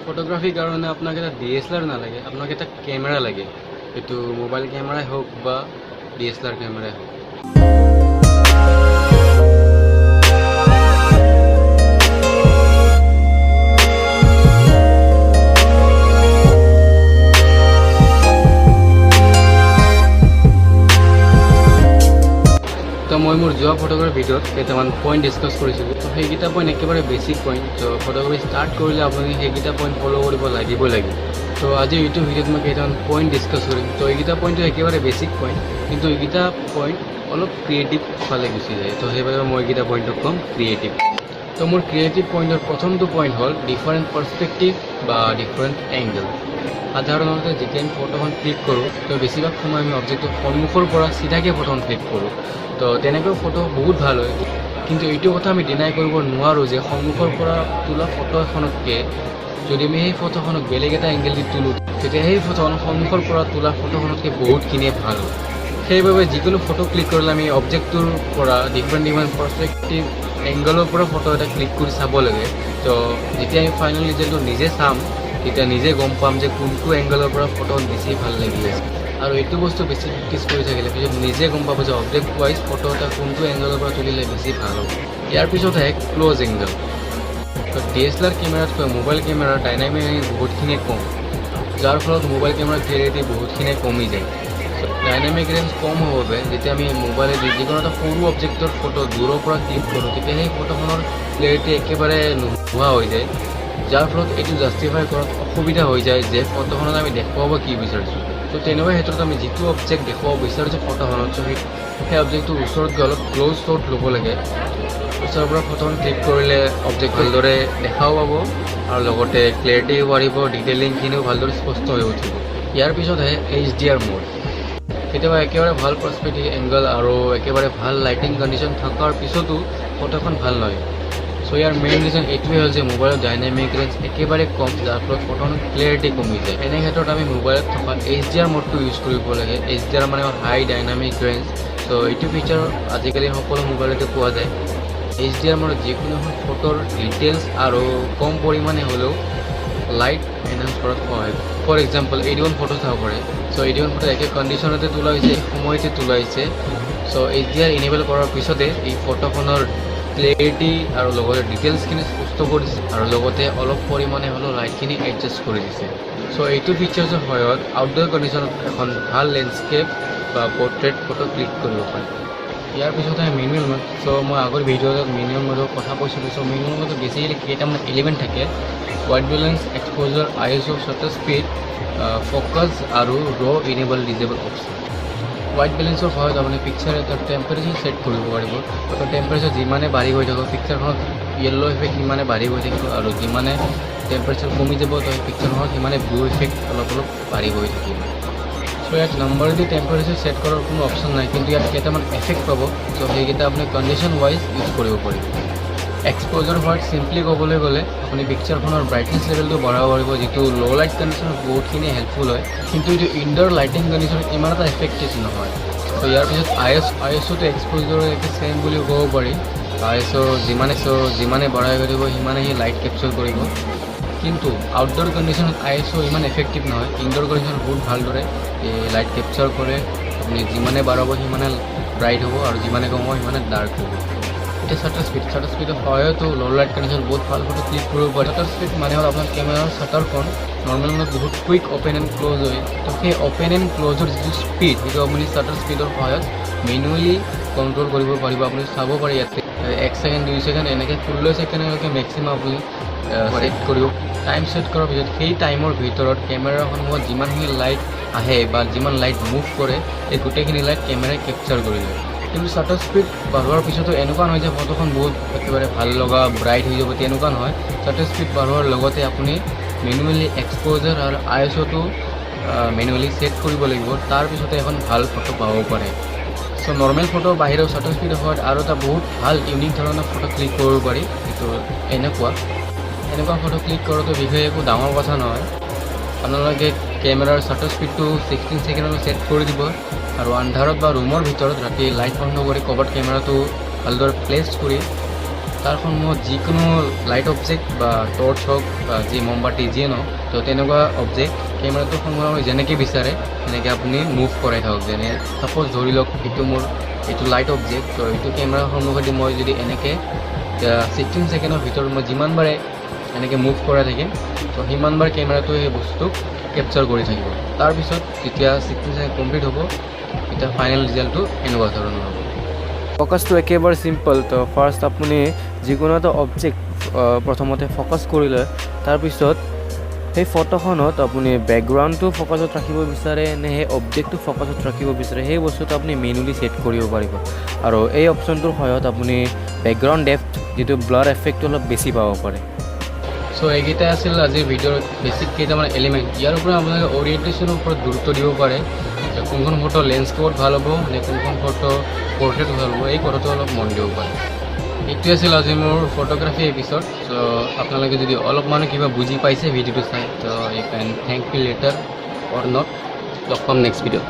ফটোগ্ৰাফিৰ কাৰণে আপোনাক এটা DSLR নালাগে, আপোনাক এটা কেমেৰা লাগে। এইটো মোবাইল কেমেৰাই হওক বা DSLR কেমেৰাই হওক। তো মই মোৰ যোৱা ফটোগ্ৰাফীৰ ভিডিঅ'ত কেইটামান পইণ্ট ডিছকাছ কৰিছিলোঁ। তো সেইকেইটা পইণ্ট একেবাৰে বেছিক পইণ্ট। তো ফটোগ্ৰাফী ষ্টাৰ্ট কৰিলে আপুনি সেইকেইটা পইণ্ট ফ'ল' কৰিব লাগিব। তো আজি এইটো ভিডিঅ'ত মই কেইটামান পইণ্ট ডিছকাছ কৰিম। তো এইকেইটা পইণ্টটো একেবাৰে বেছিক পইণ্ট, কিন্তু এইকেইটা পইণ্ট অলপ ক্ৰিয়েটিভ ফালে গুচি যায়। তো সেইবাবে মই এইকেইটা পইণ্টক ক'ম ক্ৰিয়েটিভ। তো মোৰ ক্ৰিয়েটিভ পইণ্টৰ প্ৰথমটো পইণ্ট হ'ল ডিফাৰেণ্ট পাৰ্চপেক্টিভ বা ডিফাৰেণ্ট এংগল। সাধাৰণতে যেতিয়া আমি ফটোখন ক্লিক কৰোঁ, তো বেছিভাগ সময় আমি অবজেক্টটো সন্মুখৰ পৰা চিধাকৈ ফটোখন ক্লিক কৰোঁ। তো তেনেকৈ ফটো বহুত ভাল হয়, কিন্তু এইটো কথা আমি ডিনাই কৰিব নোৱাৰোঁ যে সন্মুখৰ পৰা তোলা ফটো এখনতকৈ যদি আমি সেই ফটোখনক বেলেগ এটা এংগেল দি তোলোঁ, তেতিয়া সেই ফটোখন সন্মুখৰ পৰা তোলা ফটোখনতকৈ বহুতখিনিয়ে ভাল হয়। সেইবাবে যিকোনো ফটো ক্লিক কৰিলে আমি অবজেক্টটোৰ পৰা ডিফাৰেণ্ট পাৰ্চপেক্টিভ এংগলৰ পৰা ফটো এটা ক্লিক কৰি চাব লাগে। তো যেতিয়া আমি ফাইনেল ৰিজাল্টটো নিজে চাম, তেতিয়া নিজে গম পাম যে কোনটো এংগলৰ পৰা ফটোখন বেছি ভাল লাগি আছে। আৰু এইটো বস্তু বেছি প্ৰেক্টিছ কৰি থাকিলে পিছত নিজে গম পাব যে অবজেক্ট ৱাইজ ফটো এটা কোনটো এংগলৰ পৰা তুলিলে বেছি ভাল হ'ব। ইয়াৰ পিছত আহে ক্ল'জ এংগল। তো DSLR কেমেৰাতকৈ মোবাইল কেমেৰাৰ ডাইনামিক ৰেঞ্জ বহুতখিনিয়ে কম, যাৰ ফলত মোবাইল কেমেৰাৰ ক্লিয়াৰিটি বহুতখিনিয়ে কমি যায়। ডাইনামিক ৰেঞ্জ কম হ'ব বাবে যেতিয়া আমি মোবাইলেদি যিকোনো এটা সৰু অবজেক্টৰ ফটো দূৰৰ পৰা ক্লিক কৰোঁ, তেতিয়া সেই ফটোখনৰ ক্লিয়াৰিটি একেবাৰে নোহোৱা হৈ যায়, যাৰ ফলত এইটো জাষ্টিফাই কৰাত অসুবিধা হৈ যায় যে ফটোখনত আমি দেখুৱাব কি বিচাৰিছোঁ। তো তেনেকুৱা ক্ষেত্ৰত আমি যিটো অবজেক্ট দেখুৱাব বিচাৰিছোঁ ফটোখনত, সেই অবজেক্টটোৰ ওচৰত গৈ অলপ ক্ল'জ শ্বট ল'ব লাগে। ওচৰৰ পৰা ফটোখন ক্লিক কৰিলে অবজেক্ট ভালদৰে দেখাও পাব আৰু লগতে ক্লিয়াৰিটিও বাঢ়িব, ডিটেইলিংখিনিও ভালদৰে স্পষ্ট হৈ উঠিব। ইয়াৰ পিছত আহে HDR মোড। কেতিয়াবা একেবাৰে ভাল পাৰ্চপেক্টিভ এংগল আৰু একেবাৰে ভাল লাইটিং কণ্ডিশ্যন থকাৰ পিছতো ফটোখন ভাল নহয়। চ' ইয়াৰ মেইন ৰিজন এইটোৱে হ'ল যে মোবাইলৰ ডাইনামিক ৰেঞ্জ একেবাৰে কম, যাৰ ফলত ফটোখনৰ ক্লিয়াৰিটি কমি যায়। এনে ক্ষেত্ৰত আমি মোবাইলত থকা HDR মোডটো ইউজ কৰিব লাগে। HDR মানে হাই ডাইনামিক ৰেঞ্জ। চ' এইটো ফিচাৰ আজিকালি সকলো মোবাইলতে পোৱা যায়। HDR মোডত যিকোনো এখন ফটোৰ ডিটেইলছ আৰু কম পৰিমাণে হ'লেও লাইট এনহান্স কৰাত সহায় কৰে। ফৰ এক্সাম্পল এইটো ফটো চাব পাৰে। চ' এইটো ফটো একে কণ্ডিশ্যনতে তোলা হৈছে, সময়তে তোলা হৈছে। চ' HDR ইনেবল কৰাৰ পিছতে এই ফটোখনৰ ক্লিয়াৰিটি আৰু লগতে ডিটেইলছখিনি স্পষ্ট কৰি দিছে আৰু লগতে অলপ পৰিমাণে হ'লেও লাইটখিনি এডজাষ্ট কৰি দিছে। চ' এইটো ফিচাৰ্ছৰ সহায়ত আউটডোৰ কণ্ডিশ্যনত এখন ভাল লেণ্ডস্কেপ বা পৰ্ট্ৰেইট ফটো ক্লিক কৰিব পাৰে। ইয়াৰ পিছতে মেনুৱেল মোড। চ' মই আগৰ ভিডিঅ'ত মেনুৱেল মোডৰ কথা কৈছিলোঁ। চ' মেনুৱেল মোডত বেছিকেলি কেইটামান এলিমেণ্ট থাকে: white balance, exposure, ISO, shutter speed, focus আৰু ইনেবল ডিজেবল অপশ্যন। হোৱাইট বেলেঞ্চৰ সহায়ত আপুনি পিকচাৰ এটাৰ টেম্পাৰেচাৰ ছেট কৰিব পাৰিব। টেম্পাৰেচাৰ যিমানে বাঢ়ি গৈ থাকিব, পিকচাৰখনত য়েল্ল' ইফেক্ট সিমানে বাঢ়ি গৈ থাকিব, আৰু যিমানে টেম্পাৰেচাৰ কমি যাব, তো সেই পিকচাৰখনত সিমানে ব্লু ইফেক্ট অলপ বাঢ়ি গৈ থাকিব। চ' ইয়াত নম্বৰ দি টেম্পাৰেচাৰ ছেট কৰাৰ কোনো অপশ্যন নাই, কিন্তু ইয়াত কেইটামান এফেক্ট পাব। চ' সেইকেইটা আপুনি কণ্ডিশ্যন ৱাইজ ইউজ কৰিব পাৰিব। এক্সপ'জাৰ হোৱাত চিম্পলি ক'বলৈ গ'লে আপুনি পিকচাৰখনৰ ব্ৰাইটনেছ লেভেলটো বঢ়াব পাৰিব, যিটো ল' লাইট কণ্ডিশ্যনত বহুতখিনি হেল্পফুল হয়, কিন্তু এইটো ইনড'ৰ লাইটিং কণ্ডিশ্যনত ইমান এটা এফেক্টিভ নহয়। ত' ইয়াৰ পিছত ISOটো এক্সপ'জাৰৰ একে ছেম বুলি ক'ব পাৰি। ISO যিমানে বঢ়াই গৈ থাকিব সিমানে সি লাইট কেপচাৰ কৰিব, কিন্তু আউটডোৰ কণ্ডিশ্যনত ISO ইমান এফেক্টিভ নহয়। ইনড'ৰ কণ্ডিশ্যনত বহুত ভালদৰে লাইট কেপচাৰ কৰে। আপুনি যিমানে বাঢ়াব সিমানে ব্ৰাইট হ'ব আৰু যিমানে কম হ'ব সিমানে ডাৰ্ক হ'ব। এতিয়া শ্বাটাৰ স্পীডৰ সহায়তো ল' লাইট কণ্ডিশ্যন বহুত ভাল ফটো ক্লিক কৰিব পাৰে। শ্বাটাৰ স্পীড মানে হ'ল আপোনাৰ কেমেৰাৰ শ্বাটাৰখন নৰ্মেল মোডত বহুত কুইক অ'পেন এণ্ড ক্ল'জ হয়। তো সেই অ'পেন এণ্ড ক্ল'জৰ যিটো স্পীড, সেইটো আপুনি শ্বাটাৰ স্পীডৰ সহায়ত মেনুৱেলি কণ্ট্ৰল কৰিব পাৰিব। আপুনি চাব পাৰে ইয়াতে 1 ছেকেণ্ড 2 ছেকেণ্ড এনেকৈ 16 ছেকেণ্ডলৈকে মেক্সিমাম আপুনি ছেট কৰিব। টাইম ছেট কৰাৰ পিছত সেই টাইমৰ ভিতৰত কেমেৰাৰ সন্মুখত যিমানখিনি লাইট আহে বা যিমান লাইট মুভ কৰে, এই গোটেইখিনি লাইট কেমেৰাই কেপচাৰ কৰি লয়। কিন্তু শ্বাটাৰ স্পীড বাঢ়োৱাৰ পিছতো এনেকুৱা নহয় যে ফটোখন বহুত একেবাৰে ভাল লগা ব্ৰাইট হৈ যাব, তেনেকুৱা নহয়। শ্বাটাৰ স্পীড বাঢ়োৱাৰ লগতে আপুনি মেনুৱেলি এক্সপ'জাৰ আৰু ISOটো মেনুৱেলি ছেট কৰিব লাগিব, তাৰপিছতে এখন ভাল ফটো পাব পাৰে। চ' নৰ্মেল ফটোৰ বাহিৰেও শ্বাটাৰ স্পীড হোৱাত আৰু এটা বহুত ভাল ইউনিক ধৰণৰ ফটো ক্লিক কৰিব পাৰি। এইটো এনেকুৱা ফটো ক্লিক কৰোঁতে বিশেষ একো ডাঙৰ কথা নহয়। আপোনালোকে কেমেৰাৰ শ্বাটাৰ স্পীডটো 16 ছেকেণ্ডলৈ ছেট কৰি দিব আৰু আন্ধাৰত বা ৰুমৰ ভিতৰত ৰাতি লাইট বন্ধ কৰি ক'ৰবাত কেমেৰাটো ভালদৰে প্লেচ কৰি তাৰ সময়ত যিকোনো লাইট অবজেক্ট বা টৰ্চ হওক বা যি মমবাতি যিয়ে নহওক তো তেনেকুৱা অবজেক্ট কেমেৰাটোৰ সন্মুখত যেনেকৈ বিচাৰে সেনেকৈ আপুনি মুভ কৰাই থাকক। যেনে ছাপ'জ ধৰি লওক এইটো লাইট অবজেক্ট, তো এইটো কেমেৰাৰ সন্মুখেদি মই যদি এনেকৈ 16 ছেকেণ্ডৰ ভিতৰত মই যিমানবাৰে এনেকৈ মুভ কৰাই থাকিম তো সিমানবাৰ কেমেৰাটোৱে সেই বস্তুটোক কেপচাৰ কৰি থাকিব। তাৰপিছত যেতিয়া 16 ছেকেণ্ড কমপ্লিট হ'ব তেতিয়া ফাইনেল ৰিজাল্টটো এনেকুৱা ধৰণৰ হ'ব। ফ'কাছটো একেবাৰে চিম্পল। তো ফাৰ্ষ্ট আপুনি যিকোনো এটা অবজেক্ট প্ৰথমতে ফ'কাছ কৰিলে, তাৰপিছত সেই ফটোখনত আপুনি বেকগ্ৰাউণ্ডটো ফ'কাছত ৰাখিব বিচাৰে নে সেই অবজেক্টটো ফ'কাছত ৰাখিব বিচাৰে, সেই বস্তুটো আপুনি মেনুৱেলি ছেট কৰিব পাৰিব। আৰু এই অপশ্যনটোৰ সহায়ত আপুনি বেকগ্ৰাউণ্ড ডেপ্থ যিটো ব্লাৰ এফেক্টটো অলপ বেছি পাব পাৰে। চ' এইকেইটাই আছিল আজিৰ ভিডিঅ'ৰ বেছিক কেইটামান এলিমেণ্ট। ইয়াৰ পৰা আপোনালোকে অৰিয়েণ্টেশ্যনৰ ওপৰত গুৰুত্ব দিব পাৰে। কোনখন ফটো লেণ্ডস্কেপত ভাল হ'ব নে কোনখন ফটো পৰ্ট্ৰেট ভাল হ'ব, এই কথাটো অলপ মন দিব পাৰে। এইটোৱে আছিল আজি মোৰ ফটোগ্ৰাফী এপিছড। চ' আপোনালোকে যদি অলপমান কিবা বুজি পাইছে ভিডিঅ'টো চাই, তো you can thank me later or not. লগ পাম নেক্সট ভিডিঅ'ত।